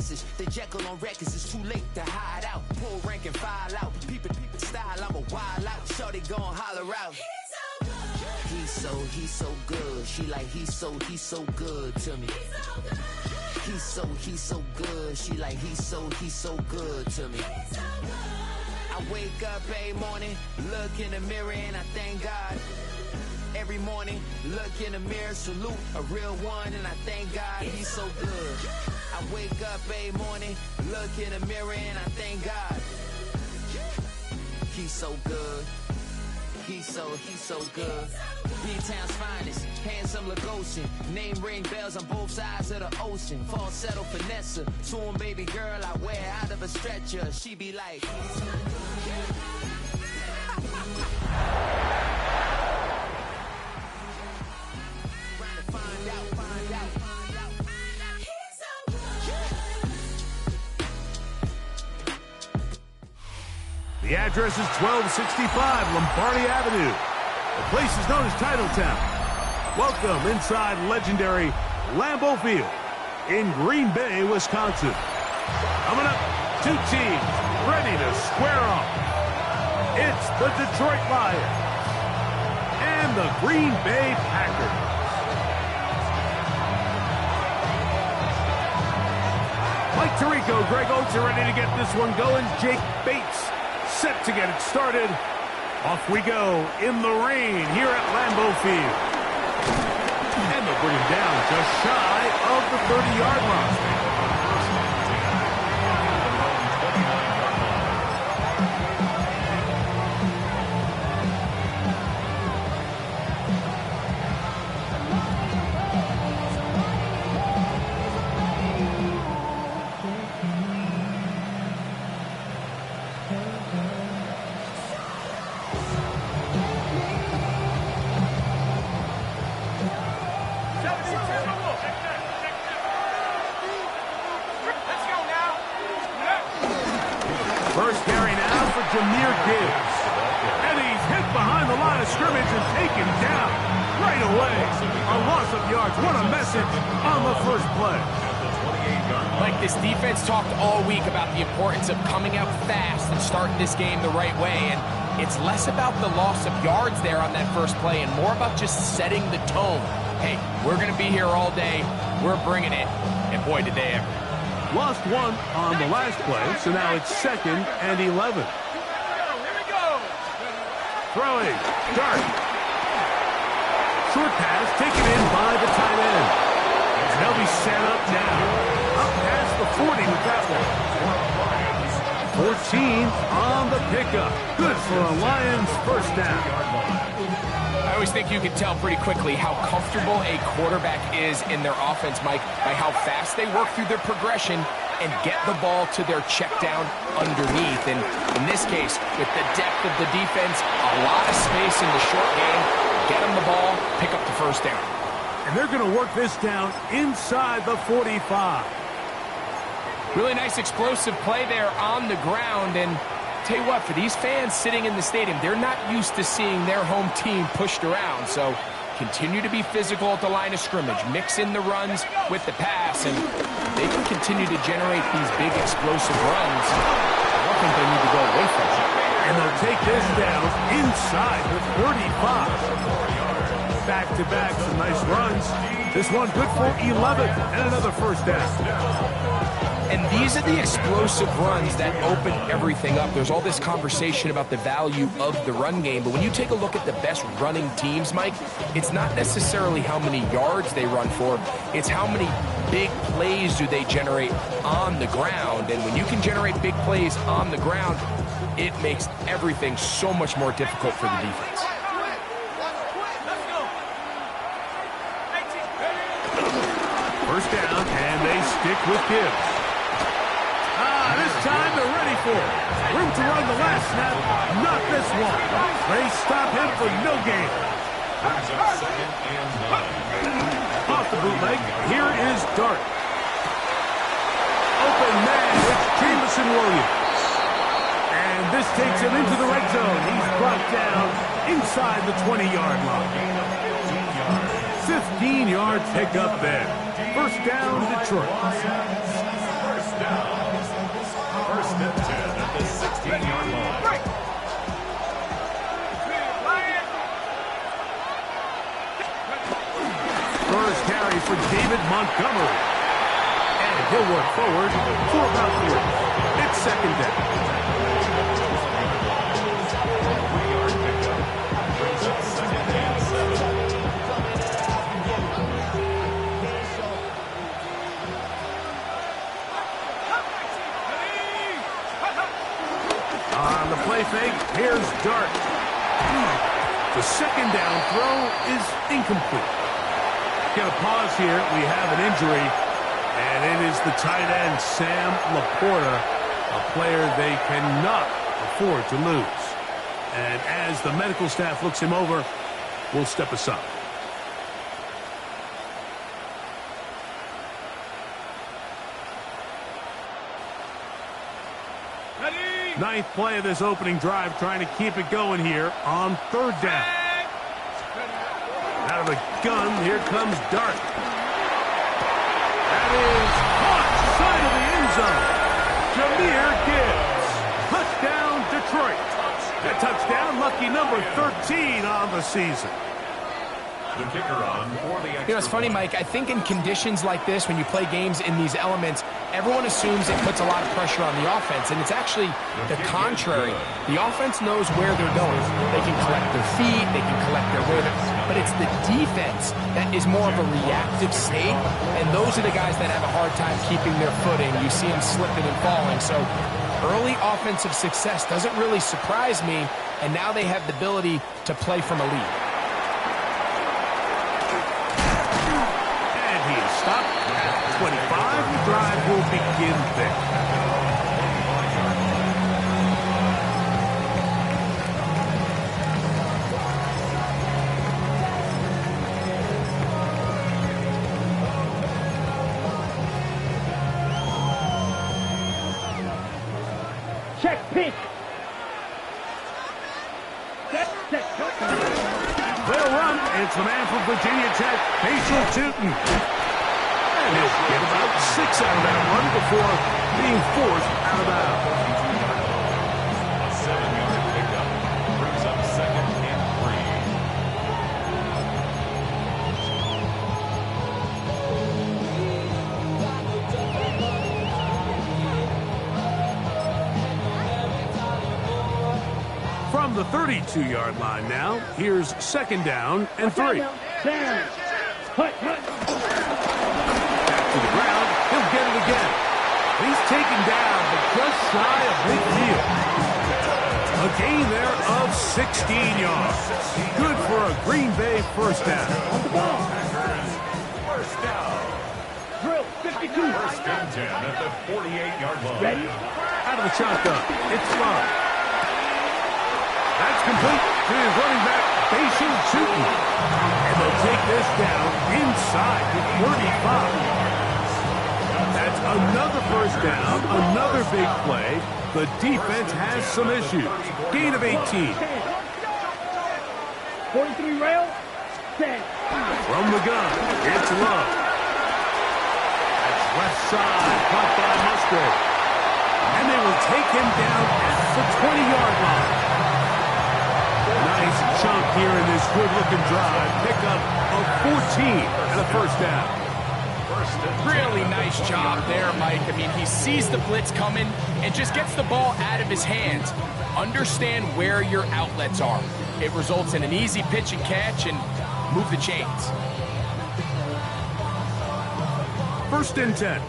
message. The Jekyll on records, it's too late to hide out. Pull rank and file out. People style, I'm a wild out. Shorty gon' holler out. He's so good. She like he's so good to me. He's so good. She like he's so good to me. I wake up every morning, look in the mirror and I thank God. Every morning, look in the mirror, salute a real one and I thank God he's so good. I wake up every morning, look in the mirror and I thank God. He's so good. He's so good. B-Town's finest, handsome Lagosian. Name ring bells on both sides of the ocean. Falsetto finesse, swoon baby girl I wear out of a stretcher. She be like, The address is 1265 Lombardi Avenue. The place is known as Titletown. Welcome inside legendary Lambeau Field in Green Bay, Wisconsin. Coming up, two teams ready to square off. It's the Detroit Lions and the Green Bay Packers. Mike Tirico, Greg Oates are ready to get this one going. Jake Bates set to get it started. Off we go in the rain here at Lambeau Field. And they'll bring him down just shy of the 30-yard line. First carry now for Jahmyr Gibbs. And he's hit behind the line of scrimmage and taken down right away. A loss of yards. What a message on the first play. Like, this defense talked all week about the importance of coming out fast and starting this game the right way. And it's less about the loss of yards there on that first play and more about just setting the tone. Hey, we're going to be here all day. We're bringing it. And boy, did they ever. Lost one on the last play, so now it's 2nd and 11. Here we go. Throwing, Dart. Short pass taken in by the tight end. And they'll be set up now. Up past the 40 with that one. 14 on the pickup. Good for a Lions first down. I always think you can tell pretty quickly how comfortable a quarterback is in their offense, Mike, by how fast they work through their progression and get the ball to their check down underneath. And in this case, with the depth of the defense, a lot of space in the short game, get them the ball, pick up the first down. And they're going to work this down inside the 45. Really nice explosive play there on the ground. And tell you what, for these fans sitting in the stadium, they're not used to seeing their home team pushed around. So continue to be physical at the line of scrimmage. Mix in the runs with the pass, and they can continue to generate these big explosive runs. I don't think they need to go away from it. And they'll take this down inside the 35. Back-to-back, some nice runs. This one good for 11 and another first down. And these are the explosive runs that open everything up. There's all this conversation about the value of the run game, but when you take a look at the best running teams, Mike, it's not necessarily how many yards they run for, it's how many big plays do they generate on the ground. And when you can generate big plays on the ground, it makes everything so much more difficult for the defense. First down, and they stick with Gibbs. This time they're ready for it. Room to run the last snap, not this one. They stop him for no gain. Off the bootleg, here is Dart. Open man, it's Jameson Williams. And this takes him into the red zone. He's brought down inside the 20-yard line. 15-yard pickup there. First down, Detroit. for David Montgomery. And he'll work forward for about 3. It's second down. On the play fake, here's Dart. The second down throw is incomplete. Get a pause here. We have an injury, and it is the tight end, Sam Laporta, a player they cannot afford to lose. And as the medical staff looks him over, we'll step aside. Ninth play of this opening drive, trying to keep it going here on third down. Out of the gun, here comes Dart. That is caught side of the end zone. Jahmyr Gibbs. Touchdown, Detroit. That touchdown, lucky number 13 on the season. The kicker on for the extra. You know, it's funny, Mike. I think in conditions like this, when you play games in these elements, everyone assumes it puts a lot of pressure on the offense, and it's actually the contrary. The offense knows where they're going. They can collect their feet, they can collect their rhythm, but it's the defense that is more of a reactive state, and those are the guys that have a hard time keeping their footing. You see them slipping and falling, so early offensive success doesn't really surprise me, and now they have the ability to play from a lead. Stop at 25. The drive will begin there. Check pitch. They'll run. It's the man from Virginia Tech, Patriot Tootin. And he'll get about 6 out of that run before being forced out of bounds. A 7-yard pickup brings up second and 3. From the 32-yard line now, here's second down and 3. Down. Hut. To the ground, he'll get it again. He's taken down, but just shy of midfield. A gain there of 16 yards. Good for a Green Bay first down. On the ball. First down. Drill. 52. First and 10 at the 48-yard line. Ready? Out of the shotgun, it's Love. That's complete to his running back, Patriot Tootin. And they'll take this down inside the 35. That's another first down, another big play. The defense has some issues. Gain of 18. 43 rail. 10. From the gun, it's Love. That's left side, caught by Musgrave. And they will take him down at the 20-yard line. Nice chunk here in this good-looking drive. Pick up of 14 and a first down. Really nice job there, Mike. I mean, he sees the blitz coming and just gets the ball out of his hands. Understand where your outlets are. It results in an easy pitch and catch and move the chains. First and 10.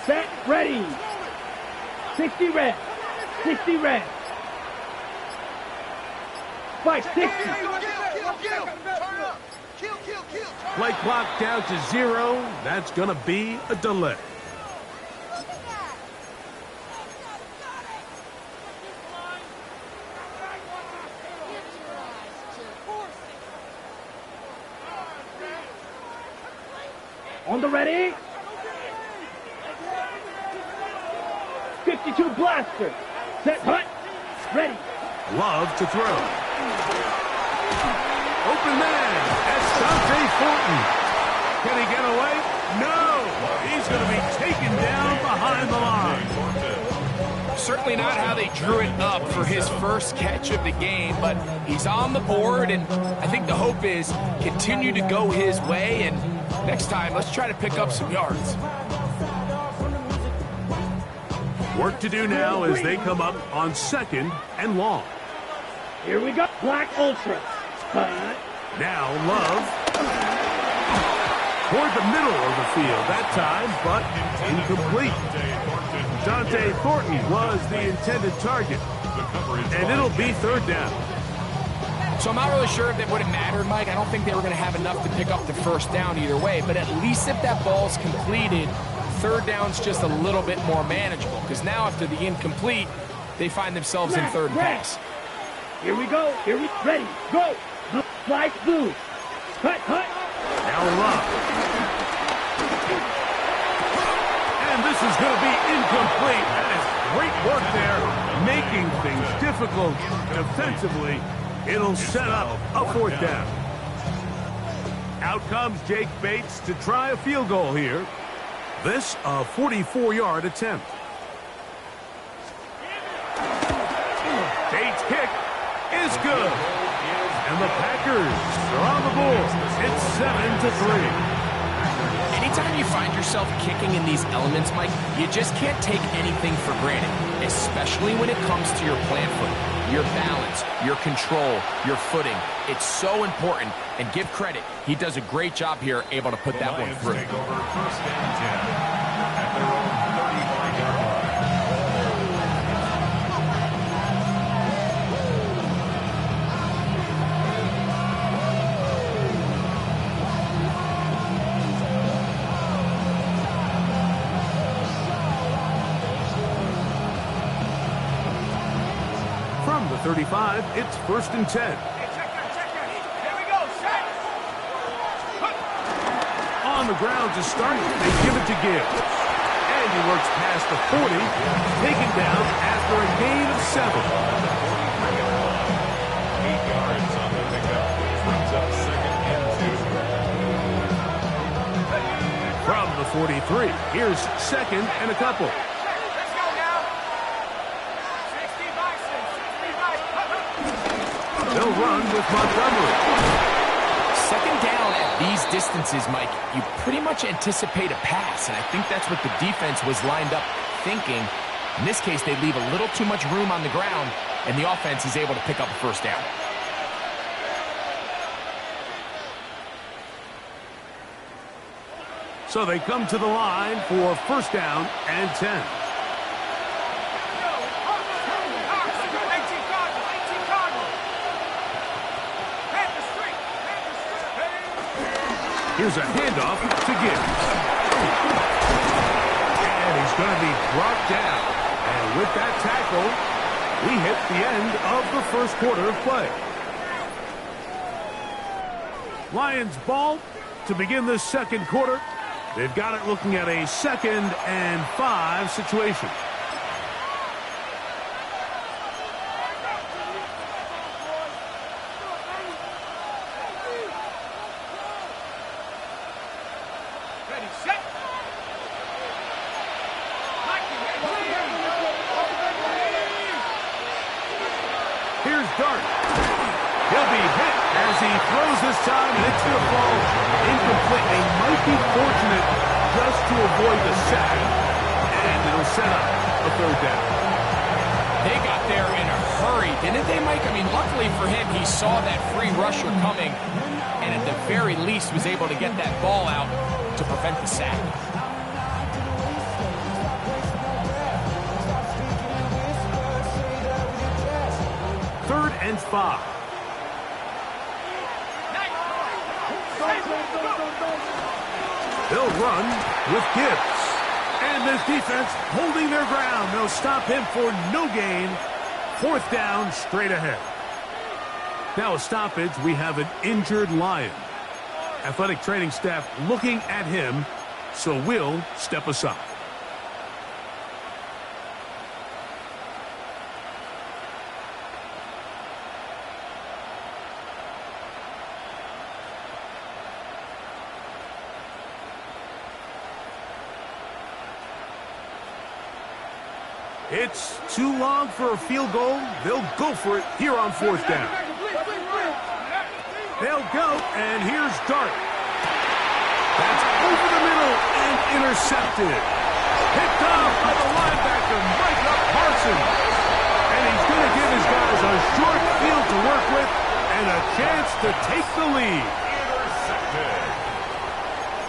Set. Ready. 60 red. 60 red. 560. Play clock down to 0. That's going to be a delay. On the ready. 52 blaster. Set. Hut. Ready. Love to throw. Open man. Dante Fulton. Can he get away? No. He's going to be taken down behind the line. certainly not how they drew it up for his first catch of the game, but he's on the board, and I think the hope is continue to go his way, and next time, let's try to pick up some yards. Work to do now as they come up on 2nd and long. Here we go. Black Ultra. Cut. Now Love. Toward the middle of the field that time, but incomplete. Dante Thornton was the intended target, and it'll be 3rd down. So I'm not really sure if that would have mattered, Mike. I don't think they were going to have enough to pick up the 1st down either way, but at least if that ball's completed, 3rd down's just a little bit more manageable, because now after the incomplete, they find themselves in 3rd and pass. Here we go. Here we ready. Go. Flash blue. Cut. Now Love. And this is going to be incomplete. That is great work there, making things difficult defensively. It'll set up a 4th down. Out comes Jake Bates to try a field goal here. This a 44-yard attempt. Bates' kick is good. And the Packers are on the board. It's 7-3. Anytime you find yourself kicking in these elements, Mike, you just can't take anything for granted, especially when it comes to your plant foot, your balance, your control, your footing. It's so important, and give credit. He does a great job here, able to put that one through. Take over 1st and 10 at their own 35-yard line. From the 35, it's 1st and 10. Here we go, set. On the ground to start, they give it to Gibbs. And he works past the 40, taken down after a gain of 7. 8 yards on the pickup. Brings up 2nd and 2. From the 43, here's 2nd and a couple. Let's go now. 65. They'll run with Montgomery. 2nd down at these distances, Mike, you pretty much anticipate a pass, and I think that's what the defense was lined up thinking. In this case, they leave a little too much room on the ground, and the offense is able to pick up a 1st down. So they come to the line for 1st down and 10. Here's a handoff to Gibbs. And he's going to be brought down. And with that tackle, we hit the end of the 1st quarter of play. Lions ball to begin this 2nd quarter. They've got it looking at a 2nd and 5 situation. Here's Dart. He'll be hit as he throws this time, and it's going to fall incomplete. They might be fortunate just to avoid the sack, and it'll set up a 3rd down. They got there in a hurry, didn't they, Mike? I mean, luckily for him, he saw that free rusher coming, and at the very least was able to get that ball out to prevent the sack. 3rd and 5. They'll run with Gibbs. And this defense holding their ground. They'll stop him for no gain. 4th down straight ahead. Now a stoppage. We have an injured Lion. Athletic training staff looking at him, so we'll step aside. It's too long for a field goal. They'll go for it here on fourth down. They'll go, and here's Dart. That's over the middle and intercepted. Picked off by the linebacker, Micah Parsons. And he's going to give his guys a short field to work with and a chance to take the lead. Intercepted.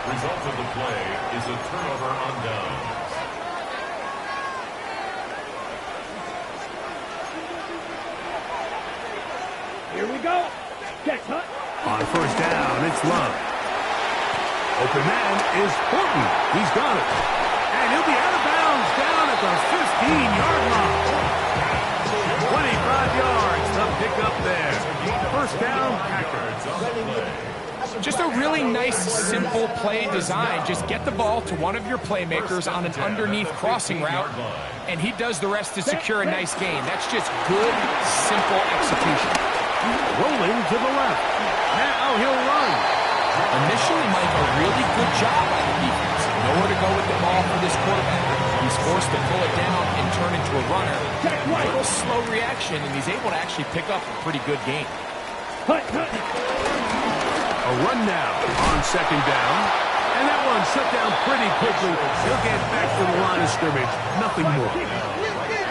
Result of the play is a turnover on downs. Here we go. Catch, Hunt. On first down, it's Love. Open man is Horton. He's got it. And he'll be out of bounds down at the 15-yard line. 25 yards, the pickup there. First down, Packers. Just a really nice, simple play design. Just get the ball to one of your playmakers on an underneath crossing route, and he does the rest to secure a nice gain. That's just good, simple execution. Rolling to the left. Now he'll run. Initially, Mike, a really good job by the defense. Nowhere to go with the ball for this quarterback. He's forced to pull it down and turn into a runner. A little slow reaction, and he's able to actually pick up a pretty good gain. Hunt, Hunt. A run now on second down. And that one shut down pretty quickly. He'll get back to the line of scrimmage. Nothing more.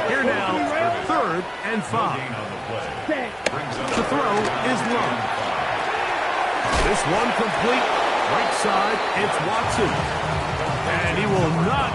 Here now, third and 5. The throw is Love. This one complete. Right side, it's Watson. And he will not